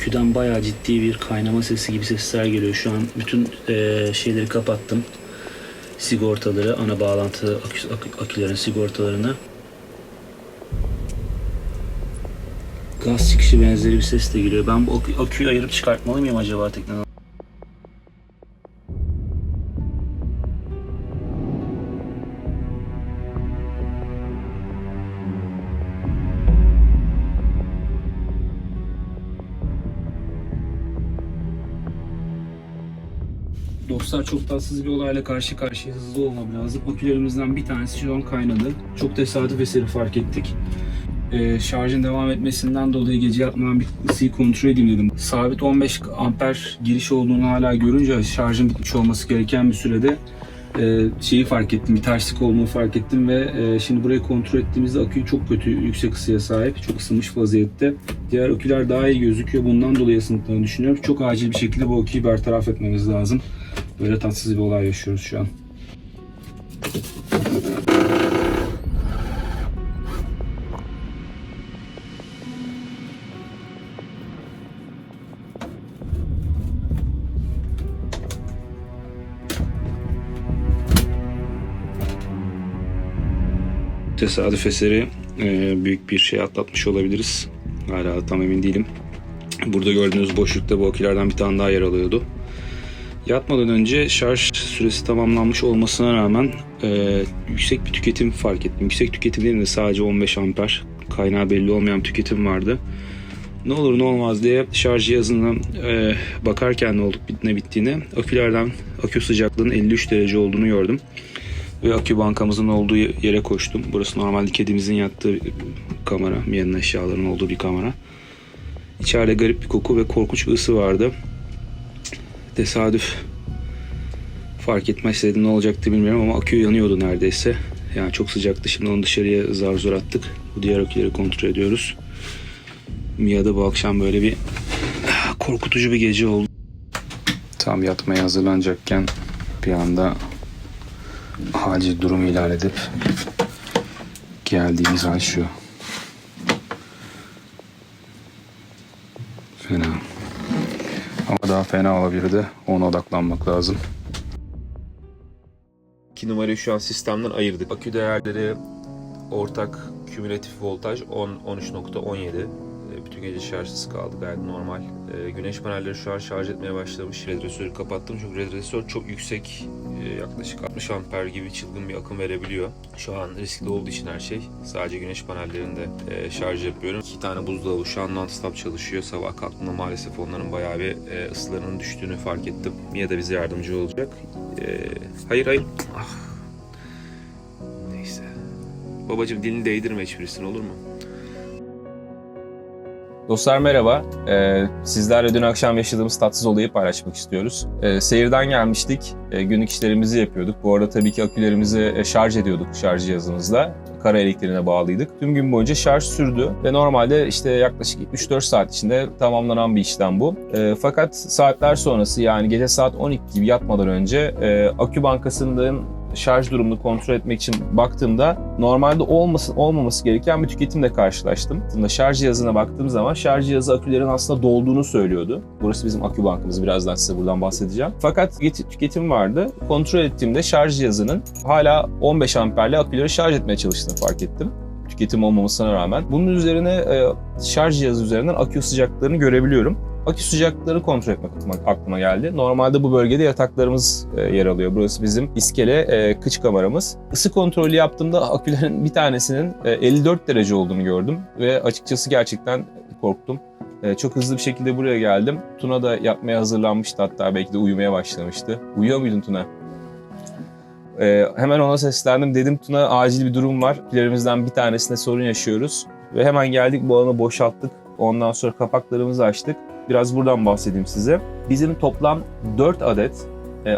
Aküden bayağı ciddi bir kaynama sesi gibi sesler geliyor. Şu an bütün şeyleri kapattım. Sigortaları, ana bağlantı akülerin sigortalarını. Gaz çıkışı benzeri bir ses de geliyor. Ben bu aküyü ayırıp çıkartmalı mıyım acaba tekneden? Dostlar, çok tatsız bir olayla karşı karşıya, hızlı olmam lazım. Akülerimizden bir tanesi şu an kaynadı. Çok tesadüf eseri fark ettik. Şarjın devam etmesinden dolayı gece yatmadan bir ısıyı kontrol edeyim dedim. Sabit 15 amper giriş olduğunu hala görünce şarjın bitmiş olması gereken bir sürede şeyi fark ettim, bir terslik olduğunu fark ettim ve şimdi burayı kontrol ettiğimizde akü çok kötü yüksek ısıya sahip, çok ısınmış vaziyette. Diğer aküler daha iyi gözüküyor, bundan dolayı ısındığını düşünüyorum. Çok acil bir şekilde bu aküyü bertaraf etmemiz lazım. Böyle tatsız bir olay yaşıyoruz şu an. Tesadüf eseri büyük bir şey atlatmış olabiliriz. Hala tam emin değilim. Burada gördüğünüz boşlukta bu akülerden bir tane daha yer alıyordu. Yatmadan önce şarj süresi tamamlanmış olmasına rağmen yüksek bir tüketim fark ettim. Yüksek tüketim değil de sadece 15 amper, kaynağı belli olmayan tüketim vardı. Ne olur ne olmaz diye şarj cihazına bakarken ne bittiğini, akü sıcaklığının 53 derece olduğunu gördüm. Ve akü bankamızın olduğu yere koştum. Burası normalde kedimizin yattığı kamera, Mia'nın eşyalarının olduğu bir kamera. İçeride garip bir koku ve korkunç bir ısı vardı. Tesadüf fark etmezseydim ne olacaktı bilmiyorum ama akü yanıyordu neredeyse. Yani çok sıcaktı. Şimdi onu dışarıya zar zor attık. Bu diğer aküleri kontrol ediyoruz. Mia'da bu akşam böyle bir korkutucu bir gece oldu. Tam yatmaya hazırlanacakken bir anda acil durum ilan edip geldiğimiz hal şu. Fena. Ama daha fena olabilirdi. Ona odaklanmak lazım. 2 numarayı şu an sistemden ayırdık. Akü değerleri ortak kümülatif voltaj 13.17. Bütün gece şarjsız kaldı, gayet normal. Güneş panelleri şu an şarj etmeye başlamış. Redresörü kapattım çünkü redresör çok yüksek, yaklaşık 60 amper gibi çılgın bir akım verebiliyor. Şu an riskli olduğu için her şey. Sadece güneş panellerinde şarj yapıyorum. 2 tane buzdolabı şu an non-stop çalışıyor. Sabah kalktığımda maalesef onların bayağı bir ısılarının düştüğünü fark ettim. Mia da bize yardımcı olacak. Hayır. Ah. Neyse. Babacığım, dilini değdirme hiçbirisine, olur mu? Dostlar merhaba. Sizlerle dün akşam yaşadığımız tatsız olayı paylaşmak istiyoruz. Seyirden gelmiştik. Günlük işlerimizi yapıyorduk. Bu arada tabii ki akülerimizi şarj ediyorduk şarj cihazımızla. Kara elektriğine bağlıydık. Tüm gün boyunca şarj sürdü ve normalde işte yaklaşık 3-4 saat içinde tamamlanan bir işlem bu. Fakat saatler sonrası, yani gece saat 12 gibi yatmadan önce akü bankasının şarj durumunu kontrol etmek için baktığımda normalde olmaması gereken bir tüketimle karşılaştım. Şarj cihazına baktığım zaman şarj cihazı akülerin aslında dolduğunu söylüyordu. Burası bizim akü bankamız. Birazdan size buradan bahsedeceğim. Fakat tüketim vardı. Kontrol ettiğimde şarj cihazının hala 15 amperle aküleri şarj etmeye çalıştığını fark ettim. Tüketim olmamasına rağmen. Bunun üzerine şarj cihazı üzerinden akü sıcaklığını görebiliyorum. Akü sıcaklıkları kontrol etmek aklıma geldi. Normalde bu bölgede yataklarımız yer alıyor. Burası bizim iskele kıç kameramız. Isı kontrolü yaptığımda akülerin bir tanesinin 54 derece olduğunu gördüm. Ve açıkçası gerçekten korktum. Çok hızlı bir şekilde buraya geldim. Tuna da yatmaya hazırlanmıştı, hatta belki de uyumaya başlamıştı. Uyuyor muydun Tuna? Hemen ona seslendim. Dedim Tuna, acil bir durum var. Akülerimizden bir tanesinde sorun yaşıyoruz. Ve hemen geldik, bu alanı boşalttık. Ondan sonra kapaklarımızı açtık. Biraz buradan bahsedeyim size. Bizim toplam 4 adet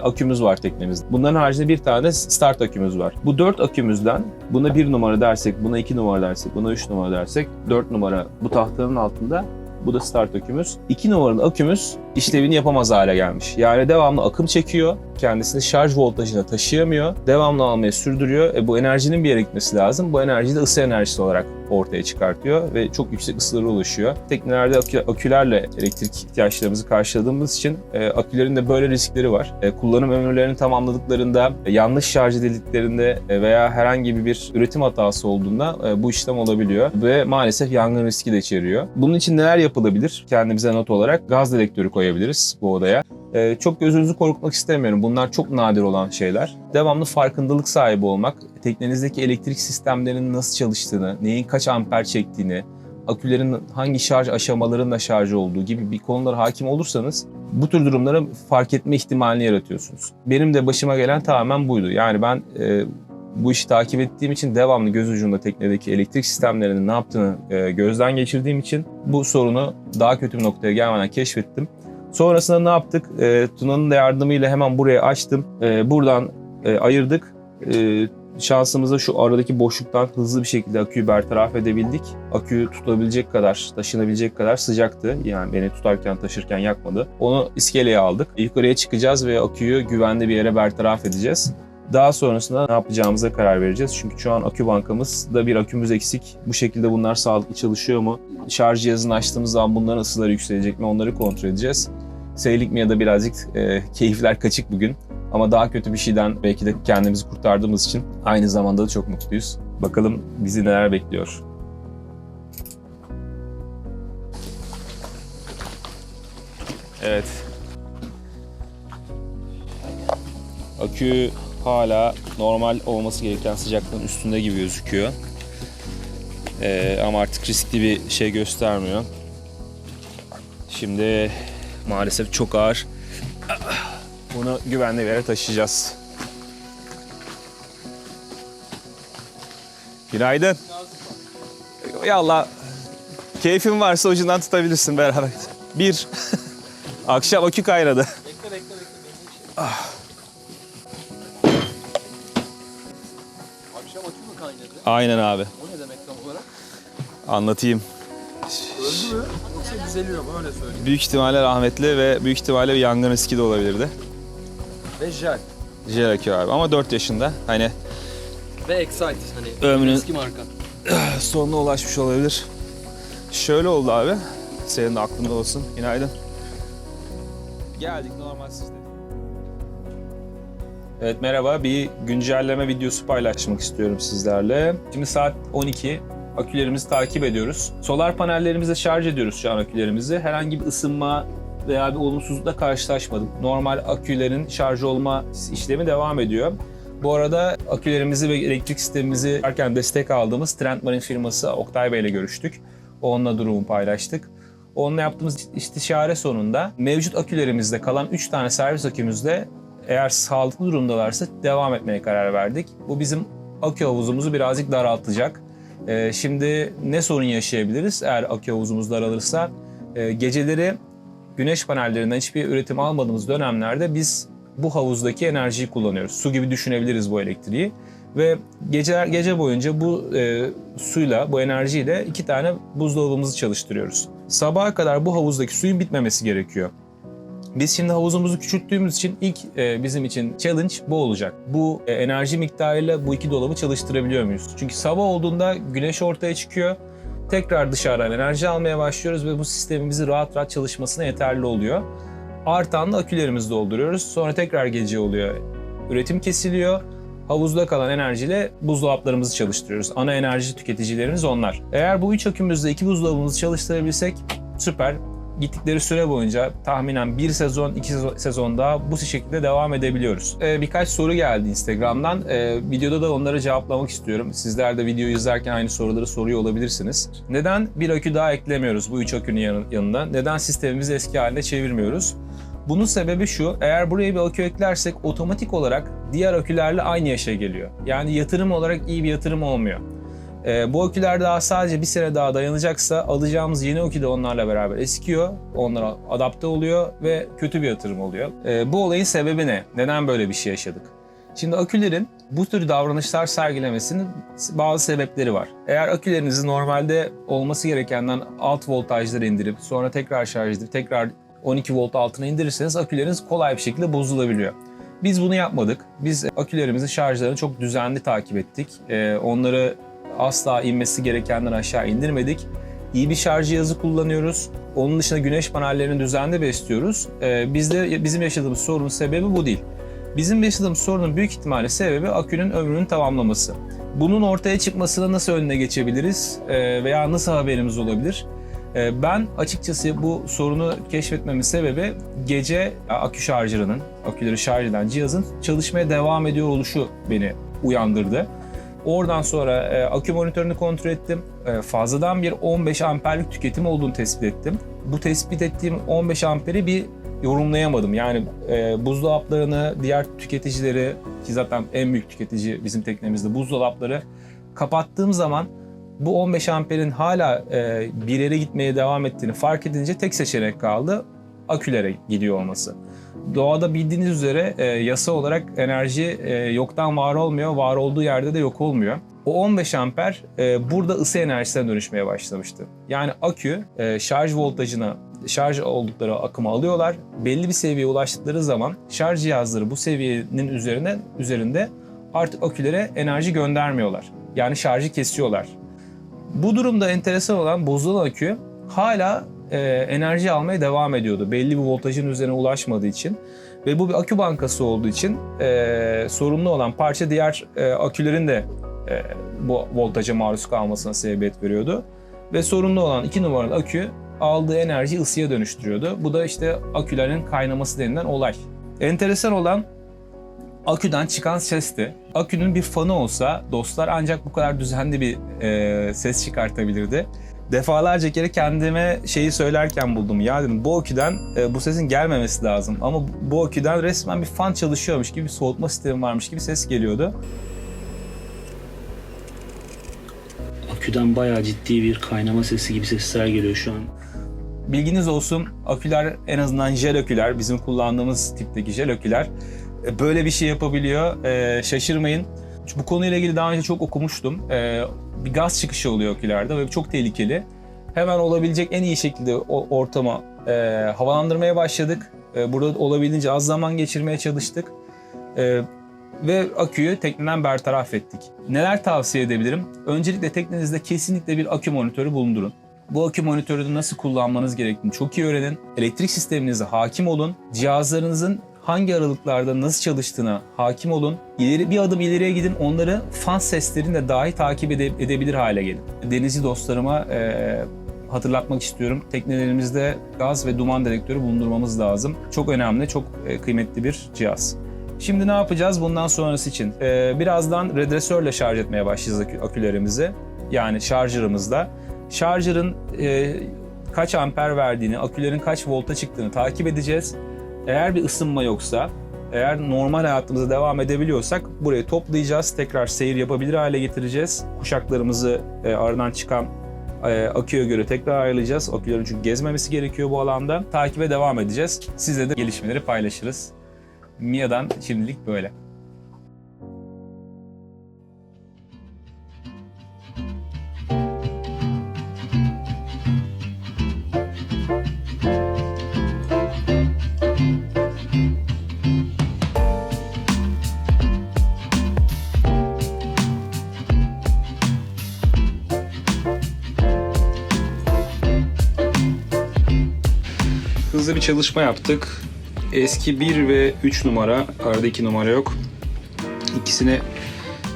akümüz var teknemizde. Bunların haricinde bir tane start akümüz var. Bu 4 akümüzden buna 1 numara dersek, buna 2 numara dersek, buna 3 numara dersek 4 numara bu tahtanın altında. Bu da start akümüz. 2 numaralı akümüz işlevini yapamaz hale gelmiş. Yani devamlı akım çekiyor. Kendisini şarj voltajına taşıyamıyor. Devamlı almaya sürdürüyor. Bu enerjinin bir yere gitmesi lazım. Bu enerjiyi de ısı enerjisi olarak ortaya çıkartıyor ve çok yüksek ısılara ulaşıyor. Teknelerde akülerle elektrik ihtiyaçlarımızı karşıladığımız için akülerin de böyle riskleri var. Kullanım ömürlerini tamamladıklarında, yanlış şarj edildiklerinde veya herhangi bir üretim hatası olduğunda bu işlem olabiliyor ve maalesef yangın riski de içeriyor. Bunun için neler yapılabilir? Kendimize not olarak gaz dedektörü koyabiliriz bu odaya. Çok gözünüzü korkutmak istemiyorum. Bunlar çok nadir olan şeyler. Devamlı farkındalık sahibi olmak, teknenizdeki elektrik sistemlerinin nasıl çalıştığını, neyin kaç amper çektiğini, akülerin hangi şarj aşamalarında şarj olduğu gibi bir konulara hakim olursanız bu tür durumları fark etme ihtimalini yaratıyorsunuz. Benim de başıma gelen tamamen buydu. Yani ben bu işi takip ettiğim için devamlı göz ucunda teknedeki elektrik sistemlerinin ne yaptığını gözden geçirdiğim için bu sorunu daha kötü bir noktaya gelmeden keşfettim. Sonrasında ne yaptık? Tuna'nın da yardımıyla hemen buraya açtım. Buradan ayırdık. Şansımıza şu aradaki boşluktan hızlı bir şekilde aküyü bertaraf edebildik. Aküyü tutabilecek kadar, taşınabilecek kadar sıcaktı. Yani beni tutarken, taşırken yakmadı. Onu iskeleye aldık. Yukarıya çıkacağız ve aküyü güvenli bir yere bertaraf edeceğiz. Daha sonrasında ne yapacağımıza karar vereceğiz. Çünkü şu an akü bankamızda bir akümüz eksik. Bu şekilde bunlar sağlıklı çalışıyor mu? Şarj cihazını açtığımız zaman bunların ısıları yükselecek mi? Onları kontrol edeceğiz. Seyirlik mi ya da birazcık keyifler kaçık bugün. Ama daha kötü bir şeyden belki de kendimizi kurtardığımız için aynı zamanda da çok mutluyuz. Bakalım bizi neler bekliyor. Evet. Akü hala normal olması gereken sıcaklığın üstünde gibi gözüküyor. Ama artık riskli bir şey göstermiyor. Şimdi maalesef çok ağır. Bunu güvenli bir yere taşıyacağız. Günaydın. Ya Allah, keyfin varsa ucundan tutabilirsin beraber. Bir, akşam akü kaynadı. Bekle. Ah. Akşam akü mü kaynadı? Aynen abi. O ne demek tam olarak? Anlatayım. Öldü mü? Yoksa düzeliyor mu? Öyle söyleyeyim. Büyük ihtimalle rahmetli ve büyük ihtimalle bir yangın riski de olabilirdi. Ve jel. Jel akü abi ama 4 yaşında. Hani Ve Excite. Hani Ömrünün- eski marka. sonuna ulaşmış olabilir. Şöyle oldu abi. Senin de aklında olsun. Günaydın. Geldik normal sistem. Evet merhaba. Bir güncelleme videosu paylaşmak istiyorum sizlerle. Şimdi saat 12. Akülerimizi takip ediyoruz. Solar panellerimizle şarj ediyoruz şu an akülerimizi. Herhangi bir ısınma veya bir olumsuzlukla karşılaşmadık. Normal akülerin şarj olma işlemi devam ediyor. Bu arada akülerimizi ve elektrik sistemimizi yaparken destek aldığımız Trend Marine firması Oktay Bey ile görüştük. Onunla durumu paylaştık. Onunla yaptığımız istişare sonunda mevcut akülerimizde kalan 3 tane servis akümüzde eğer sağlıklı durumdalarsa devam etmeye karar verdik. Bu bizim akü havuzumuzu birazcık daraltacak. Şimdi ne sorun yaşayabiliriz eğer akü havuzumuz daralırsa? Geceleri güneş panellerinden hiçbir üretim almadığımız dönemlerde biz bu havuzdaki enerjiyi kullanıyoruz. Su gibi düşünebiliriz bu elektriği. Ve gece boyunca bu suyla, bu enerjiyle 2 tane buzdolabımızı çalıştırıyoruz. Sabaha kadar bu havuzdaki suyun bitmemesi gerekiyor. Biz şimdi havuzumuzu küçülttüğümüz için ilk bizim için challenge bu olacak. Bu enerji miktarıyla bu 2 dolabı çalıştırabiliyor muyuz? Çünkü sabah olduğunda güneş ortaya çıkıyor. Tekrar dışarıdan enerji almaya başlıyoruz ve bu sistemimizi rahat rahat çalışmasına yeterli oluyor. Artan da akülerimizi dolduruyoruz. Sonra tekrar gece oluyor. Üretim kesiliyor. Havuzda kalan enerjiyle buzdolaplarımızı çalıştırıyoruz. Ana enerji tüketicilerimiz onlar. Eğer bu 3 akümüzle 2 buzdolabımızı çalıştırabilsek süper. Gittikleri süre boyunca tahminen 1 sezon, 2 sezon daha bu şekilde devam edebiliyoruz. Birkaç soru geldi Instagram'dan. Videoda da onları cevaplamak istiyorum. Sizler de videoyu izlerken aynı soruları soruyor olabilirsiniz. Neden bir akü daha eklemiyoruz bu 3 akünün yanına? Neden sistemimizi eski haline çevirmiyoruz? Bunun sebebi şu, eğer buraya bir akü eklersek otomatik olarak diğer akülerle aynı yaşa geliyor. Yani yatırım olarak iyi bir yatırım olmuyor. Bu aküler daha sadece bir sene daha dayanacaksa alacağımız yeni akü de onlarla beraber eskiyor, onlara adapte oluyor ve kötü bir yatırım oluyor. Bu olayın sebebi ne? Neden böyle bir şey yaşadık? Şimdi akülerin bu tür davranışlar sergilemesinin bazı sebepleri var. Eğer akülerinizi normalde olması gerekenden alt voltajlara indirip sonra tekrar şarj edip tekrar 12 volt altına indirirseniz aküleriniz kolay bir şekilde bozulabiliyor. Biz bunu yapmadık. Biz akülerimizin şarjlarını çok düzenli takip ettik. Onları asla inmesi gerekenden aşağı indirmedik. İyi bir şarj cihazı kullanıyoruz. Onun dışında güneş panellerini düzenli besliyoruz. Bizim yaşadığımız sorunun sebebi bu değil. Bizim yaşadığımız sorunun büyük ihtimalle sebebi akünün ömrünün tamamlaması. Bunun ortaya çıkmasına nasıl önüne geçebiliriz veya nasıl haberimiz olabilir? Ben açıkçası bu sorunu keşfetmemin sebebi gece akü şarjırının, aküleri şarj eden cihazın çalışmaya devam ediyor oluşu beni uyandırdı. Oradan sonra akü monitörünü kontrol ettim. Fazladan bir 15 amperlik tüketim olduğunu tespit ettim. Bu tespit ettiğim 15 amperi bir yorumlayamadım. Yani buzdolaplarını, diğer tüketicileri, ki zaten en büyük tüketici bizim teknemizde buzdolapları kapattığım zaman bu 15 amperin hala bir yere gitmeye devam ettiğini fark edince tek seçenek kaldı: akülere gidiyor olması. Doğada bildiğiniz üzere yasa olarak enerji yoktan var olmuyor, var olduğu yerde de yok olmuyor. O 15 amper burada ısı enerjisine dönüşmeye başlamıştı. Yani akü şarj voltajına, şarj oldukları akımı alıyorlar. Belli bir seviyeye ulaştıkları zaman şarj cihazları bu seviyenin üzerinde artık akülere enerji göndermiyorlar. Yani şarjı kesiyorlar. Bu durumda enteresan olan, bozulan akü hala enerji almaya devam ediyordu. Belli bir voltajın üzerine ulaşmadığı için ve bu bir akü bankası olduğu için sorunlu olan parça diğer akülerin de bu voltaja maruz kalmasına sebebiyet veriyordu. Ve sorunlu olan 2 numaralı akü aldığı enerjiyi ısıya dönüştürüyordu. Bu da işte akülerin kaynaması denilen olay. Enteresan olan aküden çıkan sesti. Akünün bir fanı olsa dostlar ancak bu kadar düzenli bir ses çıkartabilirdi. Defalarca kere kendime şeyi söylerken buldum. Ya dedim, bu aküden bu sesin gelmemesi lazım. Ama bu aküden resmen bir fan çalışıyormuş gibi, bir soğutma sistemi varmış gibi ses geliyordu. Aküden bayağı ciddi bir kaynama sesi gibi sesler geliyor şu an. Bilginiz olsun, aküler, en azından jel aküler, bizim kullandığımız tipteki jel aküler böyle bir şey yapabiliyor. Şaşırmayın. Bu konuyla ilgili daha önce çok okumuştum. Bir gaz çıkışı oluyor akülerde ve çok tehlikeli. Hemen olabilecek en iyi şekilde ortama havalandırmaya başladık. Burada olabildiğince az zaman geçirmeye çalıştık. Ve aküyü tekneden bertaraf ettik. Neler tavsiye edebilirim? Öncelikle teknenizde kesinlikle bir akü monitörü bulundurun. Bu akü monitörünü nasıl kullanmanız gerektiğini çok iyi öğrenin. Elektrik sisteminize hakim olun. Cihazlarınızın hangi aralıklarda nasıl çalıştığına hakim olun. Bir adım ileriye gidin, onları fan seslerini de dahi takip edebilir hale gelin. Denizci dostlarıma hatırlatmak istiyorum. Teknelerimizde gaz ve duman dedektörü bulundurmamız lazım. Çok önemli, çok kıymetli bir cihaz. Şimdi ne yapacağız bundan sonrası için? Birazdan redresörle şarj etmeye başlayacağız akülerimizi. Yani şarjırımızda. Şarjırın kaç amper verdiğini, akülerin kaç volta çıktığını takip edeceğiz. Eğer bir ısınma yoksa, eğer normal hayatımıza devam edebiliyorsak burayı toplayacağız. Tekrar seyir yapabilir hale getireceğiz. Kuşaklarımızı aradan çıkan aküye göre tekrar ayarlayacağız. Akülerin çünkü gezmemesi gerekiyor bu alanda. Takibe devam edeceğiz. Sizle de gelişmeleri paylaşırız. Mia'dan şimdilik böyle. Hızlı bir çalışma yaptık. Eski 1 ve 3 numara, arada 2 numara yok. İkisini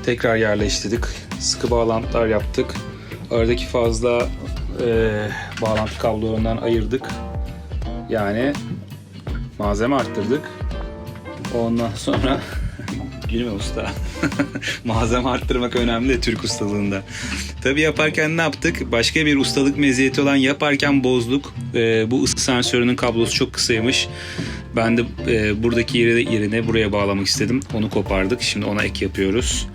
tekrar yerleştirdik. Sıkı bağlantılar yaptık. Aradaki fazla bağlantı kablolarından ayırdık. Yani malzeme arttırdık. Ondan sonra gülme usta. Malzeme arttırmak önemli Türk ustalığında. Tabii yaparken ne yaptık? Başka bir ustalık meziyeti olan yaparken bozduk. Bu ısı sensörünün kablosu çok kısaymış. Ben de buradaki yerine buraya bağlamak istedim. Onu kopardık. Şimdi ona ek yapıyoruz.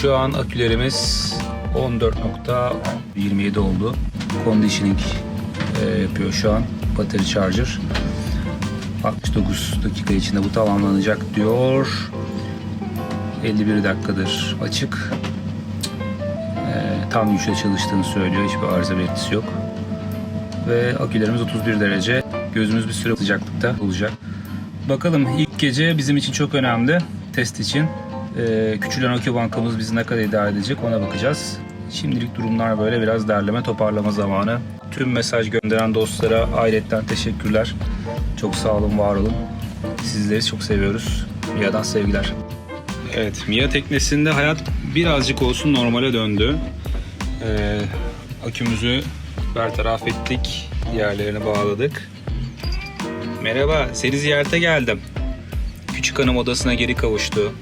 Şu an akülerimiz 14.27 oldu. Conditioning yapıyor şu an. Battery charger. 69 dakika içinde bu tamamlanacak diyor. 51 dakikadır açık. Tam güçle çalıştığını söylüyor. Hiçbir arıza belirtisi yok. Ve akülerimiz 31 derece. Gözümüz bir süre sıcaklıkta olacak. Bakalım, ilk gece bizim için çok önemli. Test için. Küçülen akü bankamız bizi ne kadar idare edecek ona bakacağız. Şimdilik durumlar böyle, biraz derleme toparlama zamanı. Tüm mesaj gönderen dostlara ayrıca teşekkürler. Çok sağ olun, var olun. Sizleri çok seviyoruz. Mia'dan sevgiler. Evet, Mia teknesinde hayat birazcık olsun normale döndü. Akümüzü bertaraf ettik. Diğerlerini bağladık. Merhaba, seni ziyarete geldim. Küçük hanım odasına geri kavuştu.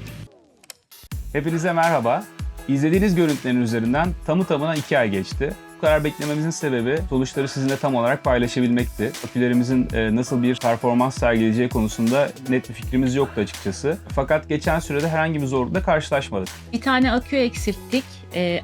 Hepinize merhaba. İzlediğiniz görüntülerin üzerinden tamı tamına 2 ay geçti. Bu kadar beklememizin sebebi sonuçları sizinle tam olarak paylaşabilmekti. Akülerimizin nasıl bir performans sergileyeceği konusunda net bir fikrimiz yoktu açıkçası. Fakat geçen sürede herhangi bir zorlukla karşılaşmadık. Bir tane akü eksilttik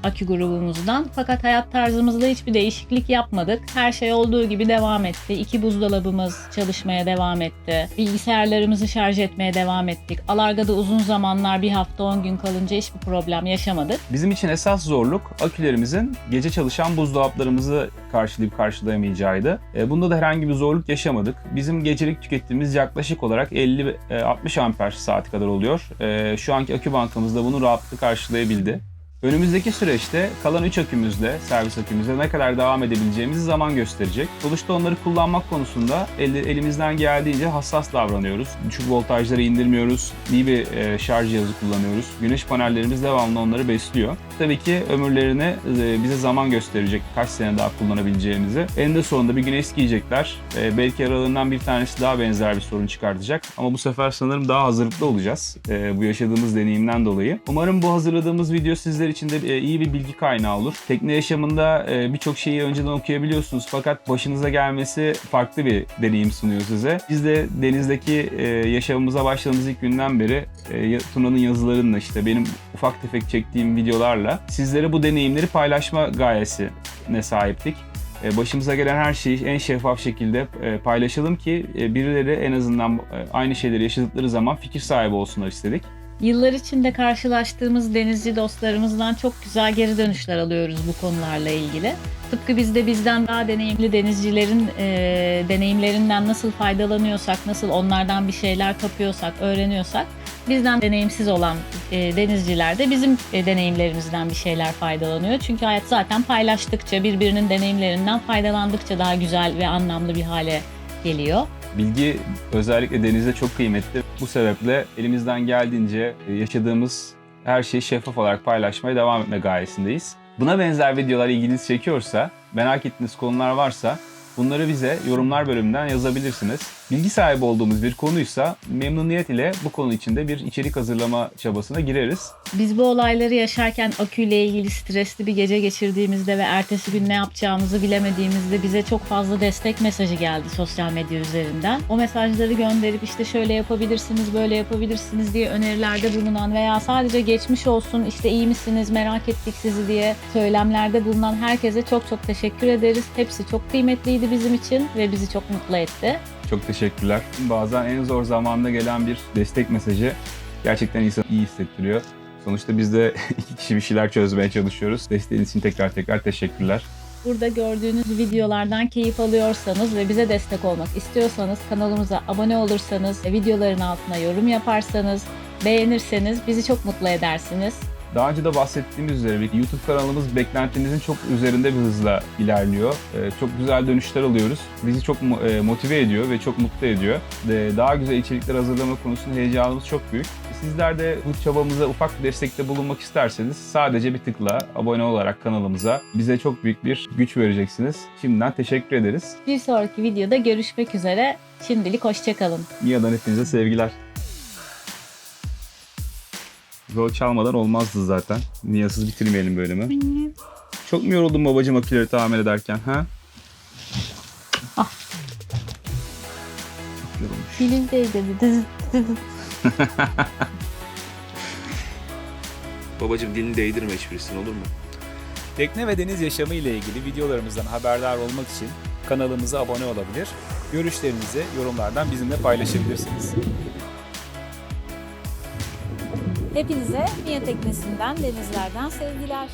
akü grubumuzdan. Fakat hayat tarzımızda hiçbir değişiklik yapmadık. Her şey olduğu gibi devam etti. 2 buzdolabımız çalışmaya devam etti. Bilgisayarlarımızı şarj etmeye devam ettik. Alargada uzun zamanlar, bir hafta 10 gün kalınca hiçbir problem yaşamadık. Bizim için esas zorluk akülerimizin gece çalışan buzdolaplarımızı karşılayıp karşılayamayacağıydı. Bunda da herhangi bir zorluk yaşamadık. Bizim gecelik tükettiğimiz yaklaşık olarak 50-60 amper saat kadar oluyor. Şu anki akü bankamız da bunu rahatlıkla karşılayabildi. Önümüzdeki süreçte kalan 3 akümüzle, servis akümüzle ne kadar devam edebileceğimizi zaman gösterecek. Sonuçta onları kullanmak konusunda elimizden geldiğince hassas davranıyoruz. Düşük voltajları indirmiyoruz, iyi bir şarj cihazı kullanıyoruz. Güneş panellerimiz devamlı onları besliyor. Tabii ki ömürlerini bize zaman gösterecek, kaç sene daha kullanabileceğimizi. Eninde sonunda bir gün eskiyecekler. Belki aralarından bir tanesi daha benzer bir sorun çıkartacak. Ama bu sefer sanırım daha hazırlıklı olacağız bu yaşadığımız deneyimden dolayı. Umarım bu hazırladığımız video sizler için de iyi bir bilgi kaynağı olur. Tekne yaşamında birçok şeyi önceden okuyabiliyorsunuz fakat başınıza gelmesi farklı bir deneyim sunuyor size. Biz de denizdeki yaşamımıza başladığımız ilk günden beri Tuna'nın yazılarıyla, işte benim ufak tefek çektiğim videolarla sizlere bu deneyimleri paylaşma gayesine sahiptik. Başımıza gelen her şeyi en şeffaf şekilde paylaşalım ki birileri en azından aynı şeyleri yaşadıkları zaman fikir sahibi olsunlar istedik. Yıllar içinde karşılaştığımız denizci dostlarımızdan çok güzel geri dönüşler alıyoruz bu konularla ilgili. Tıpkı biz de bizden daha deneyimli denizcilerin deneyimlerinden nasıl faydalanıyorsak, nasıl onlardan bir şeyler kapıyorsak, öğreniyorsak, bizden deneyimsiz olan denizciler de bizim deneyimlerimizden bir şeyler faydalanıyor. Çünkü hayat zaten paylaştıkça, birbirinin deneyimlerinden faydalandıkça daha güzel ve anlamlı bir hale geliyor. Bilgi özellikle denizde çok kıymetli. Bu sebeple elimizden geldiğince yaşadığımız her şeyi şeffaf olarak paylaşmaya devam etme gayesindeyiz. Buna benzer videolar ilginizi çekiyorsa, merak ettiğiniz konular varsa bunları bize yorumlar bölümünden yazabilirsiniz. Bilgi sahibi olduğumuz bir konuysa memnuniyet ile bu konu içinde bir içerik hazırlama çabasına gireriz. Biz bu olayları yaşarken aküyle ilgili stresli bir gece geçirdiğimizde ve ertesi gün ne yapacağımızı bilemediğimizde bize çok fazla destek mesajı geldi sosyal medya üzerinden. O mesajları gönderip işte şöyle yapabilirsiniz, böyle yapabilirsiniz diye önerilerde bulunan veya sadece geçmiş olsun, işte iyi misiniz, merak ettik sizi diye söylemlerde bulunan herkese çok çok teşekkür ederiz. Hepsi çok kıymetliydi bizim için ve bizi çok mutlu etti. Çok teşekkürler. Bazen en zor zamanda gelen bir destek mesajı gerçekten insanı iyi hissettiriyor. Sonuçta biz de 2 kişi bir şeyler çözmeye çalışıyoruz. Desteğiniz için tekrar teşekkürler. Burada gördüğünüz videolardan keyif alıyorsanız ve bize destek olmak istiyorsanız kanalımıza abone olursanız, videoların altına yorum yaparsanız, beğenirseniz bizi çok mutlu edersiniz. Daha önce de bahsettiğimiz üzere YouTube kanalımız beklentimizin çok üzerinde bir hızla ilerliyor. Çok güzel dönüşler alıyoruz. Bizi çok motive ediyor ve çok mutlu ediyor. Daha güzel içerikler hazırlama konusunda heyecanımız çok büyük. Sizler de bu çabamıza ufak bir destekte bulunmak isterseniz sadece bir tıkla abone olarak kanalımıza bize çok büyük bir güç vereceksiniz. Şimdiden teşekkür ederiz. Bir sonraki videoda görüşmek üzere. Şimdilik hoşça kalın. Mia'dan hepinize sevgiler. Rol çalmadan olmazdı zaten. Mia'sız bitirmeyelim bölümü. Çok mu yoruldun babacığım aküleri tamir ederken? Ha? Ah. Çok yorulmuş. Dilim değdi. Babacım dilini değdirme hiçbirisini, olur mu? Tekne ve deniz yaşamı ile ilgili videolarımızdan haberdar olmak için kanalımıza abone olabilir, Görüşlerinizi yorumlardan bizimle paylaşabilirsiniz. Hepinize Mia Teknesi'nden, denizlerden sevgiler.